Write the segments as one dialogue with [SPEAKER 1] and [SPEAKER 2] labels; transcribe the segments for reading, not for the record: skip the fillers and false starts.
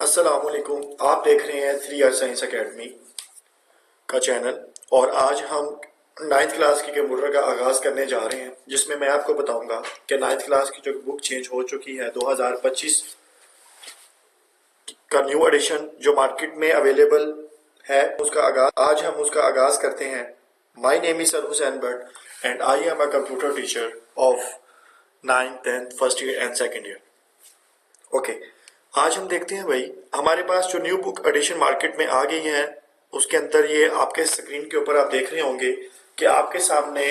[SPEAKER 1] अस्सलामुअलैकुम। आप देख रहे हैं 3 साइंस एकेडमी का चैनल और आज हम 9th क्लास की कंप्यूटर का आगाज़ करने जा रहे हैं, जिसमें मैं आपको बताऊंगा कि 9th क्लास की जो बुक चेंज हो चुकी है 2025 का न्यू एडिशन जो मार्केट में अवेलेबल है उसका आगाज आज हम उसका आगाज़ करते हैं। My name is sir Hussain Bhatt and I am a computer teacher of 9th 10th first year and second year. Okay, आज हम देखते हैं भाई हमारे पास जो न्यू बुक एडिशन मार्केट में आ गई है उसके अंदर ये आपके स्क्रीन के ऊपर आप देख रहे होंगे कि आपके सामने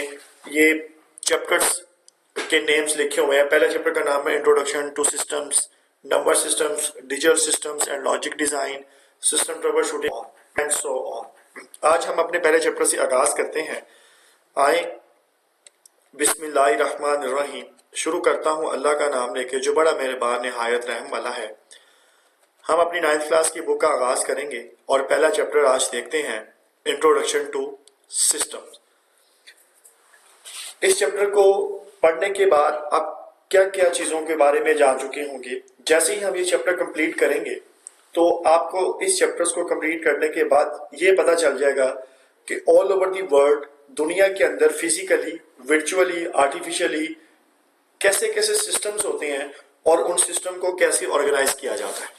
[SPEAKER 1] ये चैप्टर्स के नेम्स लिखे हुए हैं। पहले चैप्टर का नाम है introduction to systems, number systems, digital systems and logic design, system trouble shooting and so on. आज हम अपने पहले चैप्टर से आगाज करते हैं। आए बिस्मिल्लाहिर्रहमानिर्रहीम। शुरू करता हूँ अल्लाह का नाम लेके जो बड़ा मेहरबान निहायत रहम वाला है। हम अपनी 9th क्लास की बुक का आगाज करेंगे और पहला चैप्टर आज देखते हैं, इंट्रोडक्शन टू सिस्टम्स। इस चैप्टर को पढ़ने के बाद आप क्या क्या चीजों के बारे में जान चुके होंगे। जैसे ही हम ये चैप्टर कंप्लीट करेंगे तो आपको इस चैप्टर्स को कंप्लीट करने के बाद ये पता चल जाएगा कि ऑल ओवर दी वर्ल्ड, दुनिया के अंदर फिजिकली, वर्चुअली, आर्टिफिशियली कैसे कैसे सिस्टम्स होते हैं और उन सिस्टम को कैसे ऑर्गेनाइज किया जाता है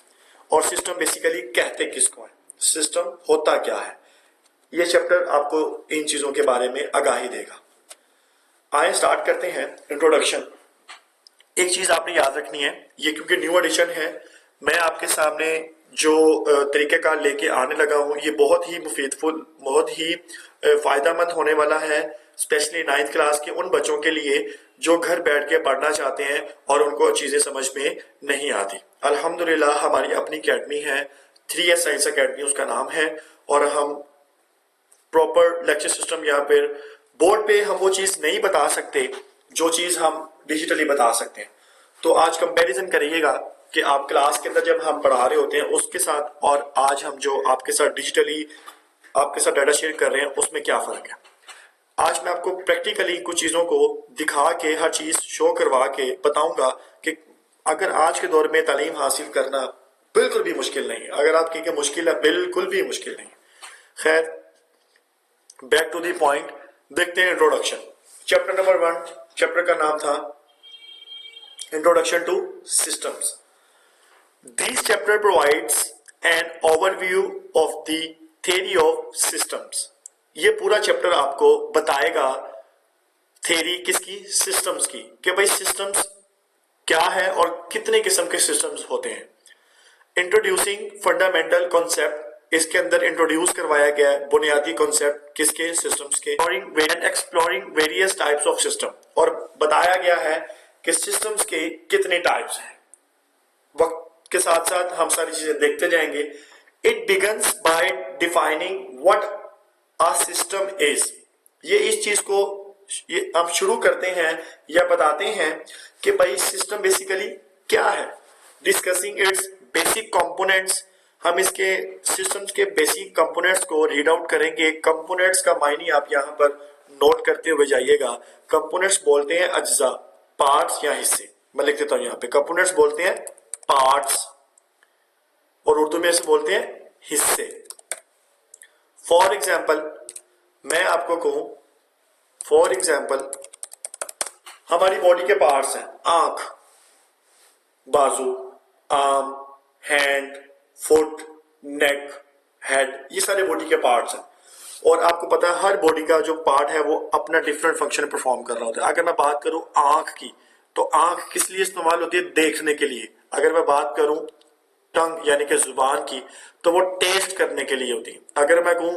[SPEAKER 1] और सिस्टम बेसिकली कहते किसको है, सिस्टम होता क्या है। ये चैप्टर आपको इन चीजों के बारे में आगाही देगा। आए स्टार्ट करते हैं। इंट्रोडक्शन। एक चीज आपने याद रखनी है, ये क्योंकि न्यू एडिशन है, मैं आपके सामने जो तरीक़ेकार लेके आने लगा हूँ ये बहुत ही मुफीदफुल, बहुत ही फायदेमंद होने वाला है, स्पेशली 9th क्लास के उन बच्चों के लिए जो घर बैठ के पढ़ना चाहते हैं और उनको चीजें समझ में नहीं आती। अल्हम्दुलिल्लाह हमारी अपनी अकेडमी है, 3S साइंस अकेडमी उसका नाम है, और हम प्रॉपर लेक्चर सिस्टम यहाँ पर बोर्ड पे हम वो चीज नहीं बता सकते जो चीज हम डिजिटली बता सकते हैं। तो आज कंपैरिजन करिएगा कि आप क्लास के अंदर जब हम पढ़ा रहे होते हैं उसके साथ और आज हम जो आपके साथ डिजिटली आपके साथ डाटा शेयर कर रहे हैं उसमें क्या फर्क है। आज मैं आपको प्रैक्टिकली कुछ चीजों को दिखा के, हर चीज शो करवा के बताऊंगा कि अगर आज के दौर में तालीम हासिल करना बिल्कुल भी मुश्किल नहीं है। अगर आप कहेंगे मुश्किल है, बिल्कुल भी मुश्किल नहीं है। खैर, बैक टू द पॉइंट, देखते हैं इंट्रोडक्शन। चैप्टर नंबर 1, चैप्टर का नाम था introduction to systems. This chapter provides an overview of the theory of systems. ये पूरा चैप्टर आपको बताएगा थ्योरी किसकी, सिस्टम्स की, कि भाई सिस्टम्स क्या है और कितने किस्म के सिस्टम्स होते हैं। इंट्रोड्यूसिंग फंडामेंटल कॉन्सेप्ट, इसके अंदर इंट्रोड्यूस करवाया गया है बुनियादी कॉन्सेप्ट किसके, सिस्टम्स के। Exploring various types of system, और बताया गया है कि सिस्टम्स के कितने टाइप्स हैं। वक्त के साथ साथ हम सारी चीजें देखते जाएंगे। It begins bye defining what a system is. ये इस चीज को ये हम शुरू करते हैं या बताते हैं कि भाई सिस्टम बेसिकली क्या है। डिस्कसिंग इट्स बेसिक कंपोनेंट्स, हम इसके सिस्टम्स के बेसिक कंपोनेंट्स को रीड आउट करेंगे। कंपोनेंट्स का मायने आप यहाँ पर नोट करते हुए जाइएगा। कंपोनेंट्स बोलते हैं अज्जा, पार्ट्स या हिस्से। मैं लिख देता हूं यहाँ पे, कंपोनेंट्स बोलते हैं पार्ट्स और उर्दू में इसे बोलते हैं हिस्से। फॉर एग्जाम्पल, मैं आपको कहूं, फॉर एग्जाम्पल हमारी बॉडी के पार्ट्स हैं आंख, बाजू, आर्म, हैंड, फुट, नेक, हेड, ये सारे बॉडी के पार्ट्स हैं। और आपको पता है हर बॉडी का जो पार्ट है वो अपना डिफरेंट फंक्शन परफॉर्म कर रहा होता है। अगर मैं बात करूं आंख की, तो आंख किस लिए इस्तेमाल होती है, देखने के लिए। अगर मैं बात करूं टंग यानी कि जुबान की, तो वो टेस्ट करने के लिए होती है। अगर मैं कहूं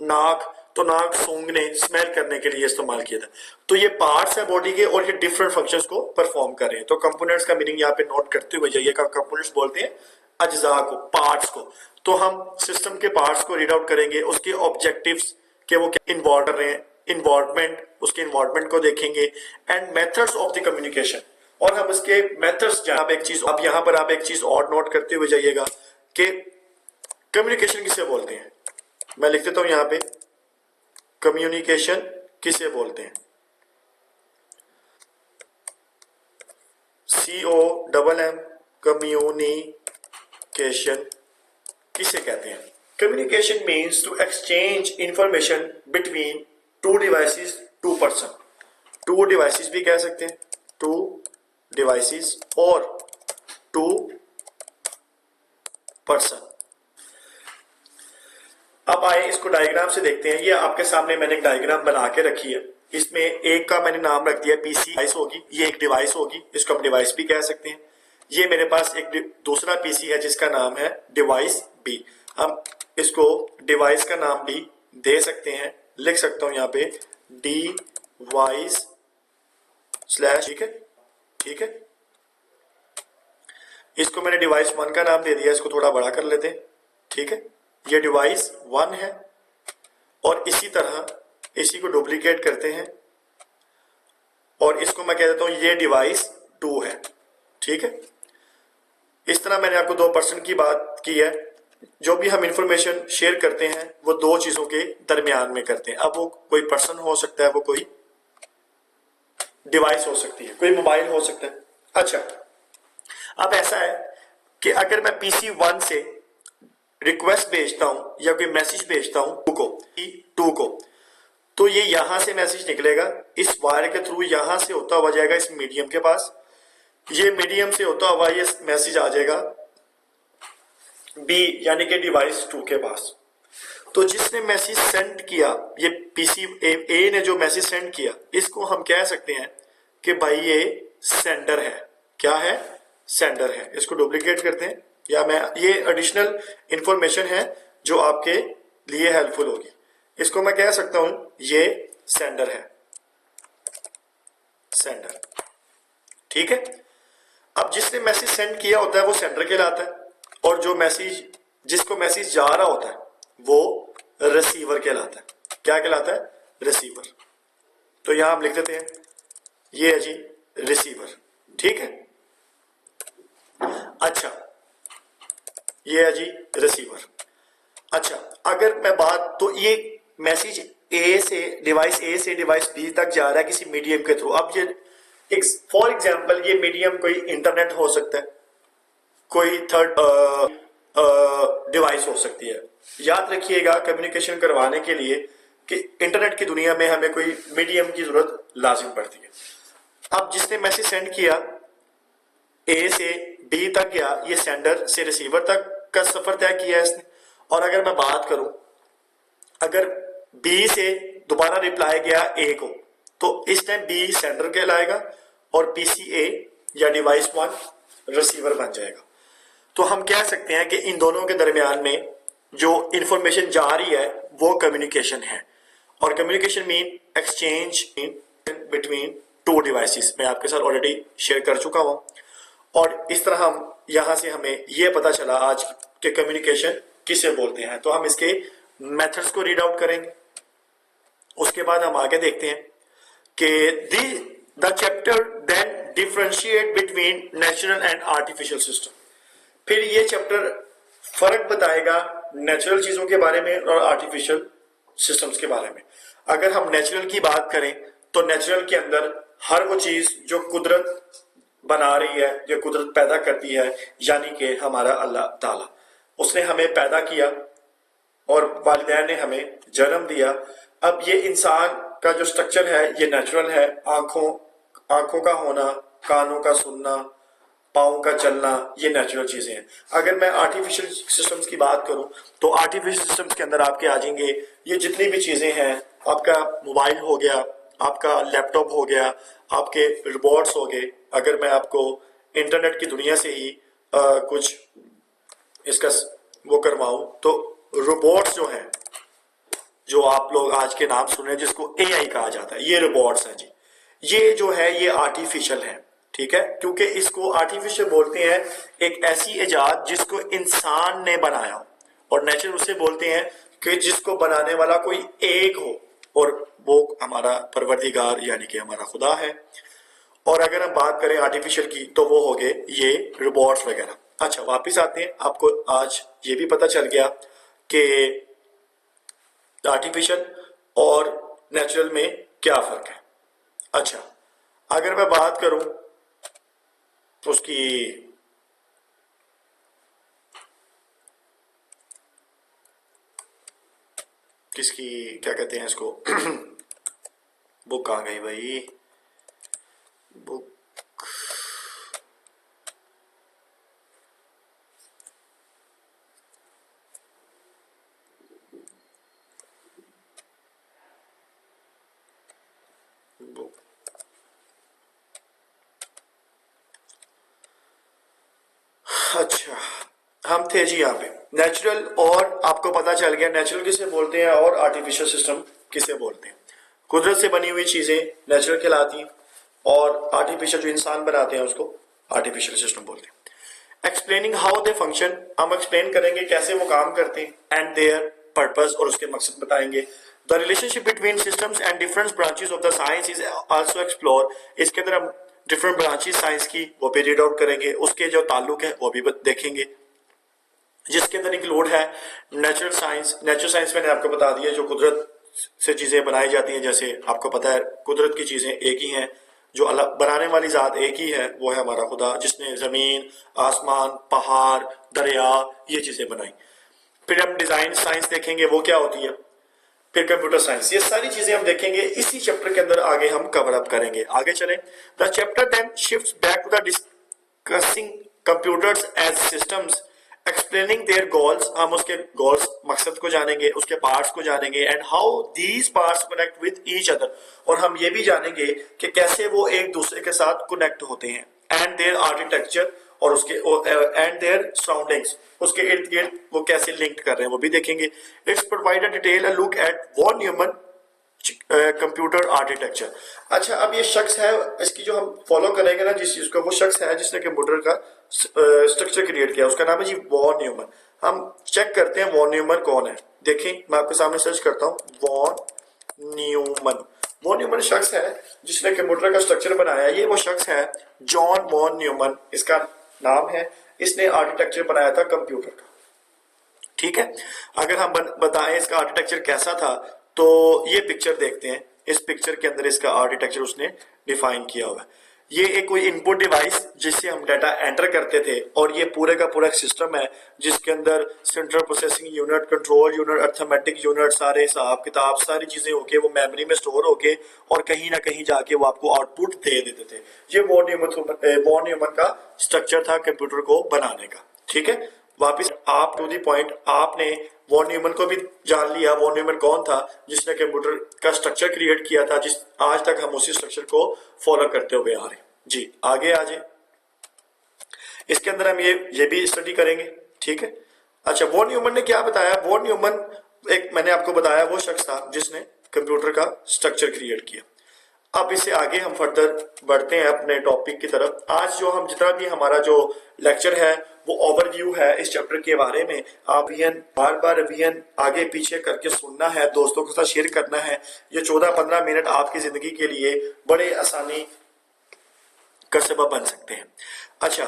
[SPEAKER 1] नाक, तो नाक सूंघने, स्मेल करने के लिए इस्तेमाल किया था। तो ये पार्ट्स है बॉडी के और ये डिफरेंट फंक्शंस को परफॉर्म कर रहे हैं। तो कंपोनेंट्स का मीनिंग यहाँ पे नोट करते हुए जाइएगा। कंपोनेंट्स बोलते हैं अज्जा को, पार्ट्स को। तो हम सिस्टम के पार्ट्स को रीड आउट करेंगे, उसके ऑब्जेक्टिव्स के वो क्या इन्वॉल्व कर रहे हैं, इन्वॉल्वमेंट, उसके इन्वॉल्वमेंट को देखेंगे, and methods of the communication. और हम उसके मेथड्स, जहां एक चीज अब यहां पर आप एक चीज और नोट करते हुए जाइएगा कि कम्युनिकेशन किसे बोलते हैं। मैं लिख देता हूं यहां पे, कम्युनिकेशन किसे बोलते हैं, COMM, कम्युनिकेशन किसे कहते हैं? Communication means to exchange information between two devices, two person. Two devices भी कह सकते हैं, टू डिवाइसेस और टू पर्सन। अब आए इसको डायग्राम से देखते हैं। ये आपके सामने मैंने एक डायग्राम बना के रखी है। इसमें एक का मैंने नाम रख दिया पीसी डिवाइस होगी, ये एक डिवाइस होगी, इसको हम डिवाइस भी कह सकते हैं। ये मेरे पास एक दूसरा पीसी है जिसका नाम है डिवाइस बी। हम इसको डिवाइस का नाम भी दे सकते हैं, लिख सकता हूं यहाँ पे डिवाइस स्लैश, ठीक है, ठीक है। इसको मैंने डिवाइस 1 का नाम दे दिया, इसको थोड़ा बड़ा कर लेते हैं, ठीक है। ये डिवाइस 1 है और इसी तरह इसी को डुप्लीकेट करते हैं और इसको मैं कह देता हूं ये डिवाइस 2 है, ठीक है। इस तरह मैंने आपको 2 पर्सन की बात की है। जो भी हम इंफॉर्मेशन शेयर करते हैं वो 2 चीजों के दरमियान में करते हैं। अब वो कोई पर्सन हो सकता है, वो कोई डिवाइस हो सकती है, कोई मोबाइल हो सकता है। अच्छा, अब ऐसा है कि अगर मैं पीसी 1 से रिक्वेस्ट भेजता हूं या कोई मैसेज भेजता हूं टू को, तो ये यहां से मैसेज निकलेगा, इस वायर के थ्रू यहां से होता हुआ जाएगा इस मीडियम के पास, ये मीडियम से होता हुआ ये मैसेज आ जाएगा बी यानी कि डिवाइस 2 के पास। तो जिसने मैसेज सेंड किया, ये पीसी ए ने जो मैसेज सेंड किया, इसको हम कह सकते हैं कि भाई ये सेंडर है। क्या है? सेंडर है। इसको डुप्लीकेट करते हैं, या मैं ये एडिशनल इंफॉर्मेशन है जो आपके लिए हेल्पफुल होगी। इसको मैं कह सकता हूं ये सेंडर है, सेंडर, ठीक है। अब जिसने मैसेज सेंड किया होता है वो सेंडर कहलाता है और जो मैसेज, जिसको मैसेज जा रहा होता है वो रिसीवर कहलाता है। क्या कहलाता है? रिसीवर। तो यहां हम लिख देते हैं ये है जी रिसीवर, ठीक है। अच्छा, ये है जी रिसीवर। अच्छा, अगर मैं बात, तो ये मैसेज ए से डिवाइस बी तक जा रहा है किसी मीडियम के थ्रू। अब ये फॉर एग्जांपल ये मीडियम कोई इंटरनेट हो सकता है, कोई थर्ड डिवाइस हो सकती है। याद रखिएगा कम्युनिकेशन करवाने के लिए कि इंटरनेट की दुनिया में हमें कोई मीडियम की जरूरत लाजिम पड़ती है। अब जिसने मैसेज सेंड किया ए से बी तक गया, ये सेंडर से रिसीवर तक का सफर तय किया है इसने। और अगर मैं बात करूं, अगर बी से दोबारा रिप्लाई गया ए को, तो इस टाइम बी सेंडर कहलाएगा और पीसीए या डिवाइस 1 रिसीवर बन जाएगा। तो हम कह सकते हैं कि इन दोनों के दरमियान में जो इंफॉर्मेशन जा रही है वो कम्युनिकेशन है। और communication mean exchange between two devices, मैं आपके साथ ऑलरेडी शेयर कर चुका हूं। और इस तरह हम यहां से हमें यह पता चला आज के कम्युनिकेशन किसे बोलते हैं। तो हम इसके मेथड्स को रीड आउट करेंगे, उसके बाद हम आगे देखते हैं कि the chapter then differentiate between natural and artificial system. फिर ये चैप्टर फर्क बताएगा नेचुरल चीजों के बारे में और आर्टिफिशियल सिस्टम्स के बारे में। अगर हम नेचुरल की बात करें तो नेचुरल के अंदर हर वो चीज जो कुदरत बना रही है, जो कुदरत पैदा करती है, यानी कि हमारा अल्लाह ताला, उसने हमें पैदा किया और वालिदैन ने हमें जन्म दिया। अब ये इंसान का जो स्ट्रक्चर है ये नेचुरल है, आंखों का होना, कानों का सुनना, पाँव का चलना, ये नेचुरल चीजें हैं। अगर मैं आर्टिफिशियल सिस्टम्स की बात करूं तो आर्टिफिशियल सिस्टम्स के अंदर आपके आ जाएंगे ये जितनी भी चीजें हैं, आपका मोबाइल हो गया, आपका लैपटॉप हो गया, आपके रोबोट्स हो गए। अगर मैं आपको इंटरनेट की दुनिया से ही कुछ इसका वो करवाऊं तो रोबोट्स जो हैं, जो आप लोग आज के नाम सुन रहे हैं जिसको एआई कहा जाता है, ये रोबोट्स हैं जी। ये जो है ये आर्टिफिशियल है, ठीक है, क्योंकि इसको आर्टिफिशियल बोलते हैं एक ऐसी इजाद जिसको इंसान ने बनाया हो, और नेचुरल उसे बोलते हैं कि जिसको बनाने वाला कोई एक हो, और वो हमारा परवरदिगार यानी कि हमारा खुदा है। और अगर हम बात करें आर्टिफिशियल की तो वो हो गए ये रोबोट्स वगैरह। अच्छा, वापिस आते हैं। आपको आज ये भी पता चल गया कि आर्टिफिशियल और नेचुरल में क्या फर्क है। अच्छा, अगर मैं बात करूं उसकी किसकी क्या कहते हैं इसको बुक आ गई भाई, बुक बुक अच्छा, हम थे जी यहाँ पे नेचुरल, और आपको पता चल गया नेचुरल किसे बोलते हैं और आर्टिफिशियल सिस्टम किसे बोलते हैं। कुदरत से बनी हुई चीजें नेचुरल कहलाती हैं और आर्टिफिशियल जो इंसान बनाते हैं उसको आर्टिफिशियल सिस्टम बोलते हैं। एक्सप्लेनिंग हाउ दे फंक्शन, हम एक्सप्लेन करेंगे कैसे वो काम करते हैं, एंड देयर पर्पस, और उसके मकसद बताएंगे। The relationship between systems and different branches of the science is also explore, इसके अंदर हम डिफरेंट ब्रांचेस साइंस की वो भी रीड आउट करेंगे, उसके जो ताल्लुक है वो भी देखेंगे, जिसके अंदर इंक्लूड है नेचुरल साइंस। नेचुरल साइंस मैंने आपको बता दिया जो कुदरत से चीजें बनाई जाती हैं, जैसे आपको पता है कुदरत की चीजें एक ही हैं, जो अलग बनाने वाली जात एक ही है, वो है हमारा खुदा, जिसने जमीन, आसमान, पहाड़, दरिया ये चीजें बनाई। फिर हम डिजाइन साइंस देखेंगे वो क्या होती है, फिर कंप्यूटर साइंस, ये सारी चीजें हम देखेंगे इसी चैप्टर के अंदर, आगे हम कवर अप करेंगे। आगे चलें, the chapter then shifts back to the discussing computers as systems explaining their goals, हम उसके गोल्स मकसद को जानेंगे, उसके पार्ट्स को जानेंगे, and how these parts connect with each other, और हम ये भी जानेंगे कि कैसे वो एक दूसरे के साथ कनेक्ट होते हैं, एंड देयर आर्किटेक्चर, और उसके एंड देयर सराउंडिंग्स, उसके इर्द गिर्द वो कैसे लिंक्ड कर रहे हैं वो भी देखेंगे। Its provide a detail a look at von Neumann computer architecture. अच्छा, अब ये शख्स है, इसकी जो हम फॉलो करेंगे ना जिस चीज को, वो शख्स है जिसने कंप्यूटर का स्ट्रक्चर क्रिएट किया, उसका नाम है जी वॉन न्यूमन। हम चेक करते हैं वॉन न्यूमन कौन है। देखें मैं आपके सामने सर्च करता हूँ वॉन न्यूमन। वॉन न्यूमन शख्स है जिसने कंप्यूटर का स्ट्रक्चर बनाया, ये वो शख्स है जॉन वॉन न्यूमन इसका नाम है, इसने आर्किटेक्चर बनाया था कंप्यूटर का। ठीक है, अगर हम बताएं इसका आर्किटेक्चर कैसा था, तो ये पिक्चर देखते हैं, इस पिक्चर के अंदर इसका आर्किटेक्चर उसने डिफाइन किया हुआ है। ये एक कोई इनपुट डिवाइस जिससे हम डाटा एंटर करते थे, और ये पूरे का पूरा सिस्टम है जिसके अंदर central processing unit, control unit, arithmetic unit, सारे हिसाब किताब सारी चीजें होके वो मेमोरी में स्टोर होके और कहीं ना कहीं जाके वो आपको आउटपुट दे देते थे। ये वॉन न्यूमन का स्ट्रक्चर था कंप्यूटर को बनाने का। ठीक है, वापिस आप टू दी पॉइंट, आपने वॉन न्यूमन को भी जान लिया। वॉन न्यूमन कौन था जिसने कंप्यूटर का स्ट्रक्चर क्रिएट किया था, जिस आज तक हम उसी स्ट्रक्चर को फॉलो करते हुए आ रहे हैं। जी आगे आ जाए, इसके अंदर हम ये भी स्टडी करेंगे। ठीक है, अच्छा वॉन न्यूमन ने क्या बताया। वॉन न्यूमन एक मैंने आपको बताया वो शख्स था जिसने कंप्यूटर का स्ट्रक्चर क्रिएट किया। अब इससे आगे हम फर्दर बढ़ते हैं अपने टॉपिक की तरफ। आज जो हम जितना भी हमारा जो लेक्चर है वो ओवरव्यू है इस चैप्टर के बारे में। आप बार बार रिवीजन आगे पीछे करके सुनना है, दोस्तों के साथ शेयर करना है। ये 14-15 मिनट आपकी जिंदगी के लिए बड़े आसानी का सबब बन सकते हैं। अच्छा,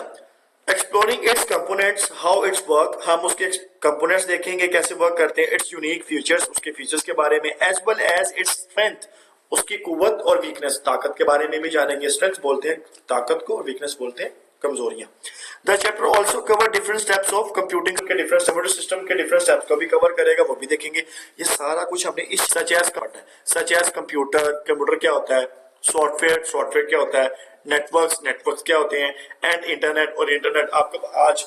[SPEAKER 1] exploring its components, how its work, हम उसके कंपोनेंट्स देखेंगे कैसे वर्क करते हैं, इट्स यूनिक फीचर्स, उसके फीचर्स के बारे में, as well as its strength, उसकी कुव्वत और वीकनेस, ताकत के बारे में भी जानेंगे। स्ट्रेंथ बोलते हैं ताकत को और वीकनेस बोलते हैं कमजोरियां। The chapter also cover different steps of computing के डिफरेंट कंप्यूटर सिस्टम के डिफरेंट स्टेप्स को भी कवर करेगा, वो भी देखेंगे। ये सारा कुछ हमने इस सच एज कंप्यूटर क्या होता है, सॉफ्टवेयर क्या होता है, नेटवर्क्स क्या होते हैं, एंड इंटरनेट आपको आज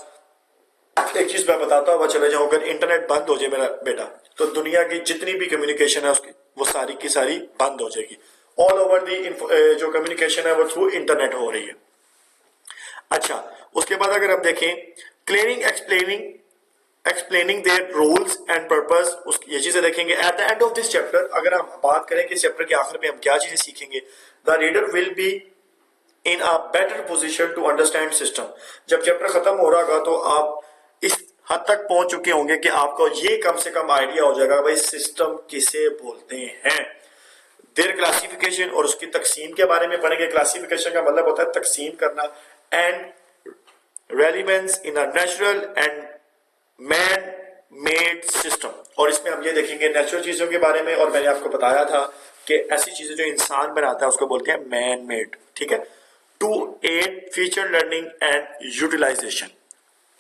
[SPEAKER 1] एक चीज मैं बताता हुआ चले जाऊं, अगर इंटरनेट बंद हो जाए मेरा बेटा, तो दुनिया की जितनी भी कम्युनिकेशन है उसकी वो सारी की सारी बंद हो जाएगी। ऑल ओवर दी जो कम्युनिकेशन है वो थ्रू इंटरनेट हो रही है। अच्छा, उसके बाद अगर हम देखें clearing explaining their rules and purpose, ये चीजें देखेंगे। At the end of this chapter अगर हम बात करें कि इस चैप्टर के आखिर में हम क्या चीजें सीखेंगे, the reader will be in a better position to understand system. जब चैप्टर खत्म हो रहा होगा तो आप इस हद तक पहुंच चुके होंगे कि आपको ये कम से कम आइडिया हो जाएगा भाई सिस्टम किसे बोलते हैं। देयर क्लासिफिकेशन और उसकी तकसीम के बारे में पढ़ेंगे। क्लासिफिकेशन का मतलब होता है तकसीम करना। And relevance in a natural and man made system, और इसमें हम ये देखेंगे नेचुरल चीजों के बारे में, और मैंने आपको बताया था कि ऐसी चीजें जो इंसान बनाता है उसको बोलते हैं मैन मेड। ठीक है, to add feature learning and utilization,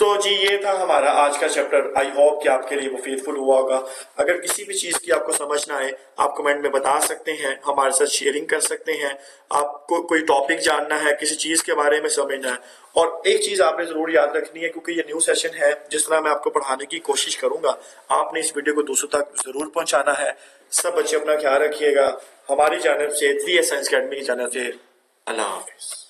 [SPEAKER 1] तो जी ये था हमारा आज का चैप्टर। आई होप कि आपके लिए वो फेथफुल हुआ होगा। अगर किसी भी चीज की आपको समझ ना आए, आप कमेंट में बता सकते हैं, हमारे साथ शेयरिंग कर सकते हैं। आपको कोई टॉपिक जानना है, किसी चीज के बारे में समझना है, और एक चीज आपने जरूर याद रखनी है, क्योंकि ये न्यू सेशन है, जिस तरह मैं आपको पढ़ाने की कोशिश करूंगा, आपने इस वीडियो को दूसरों तक जरूर पहुंचाना है। सब बच्चे अपना ख्याल रखिएगा। हमारी जानब से 3S साइंस अकेडमी की जानब से अल्लाह हाफिज।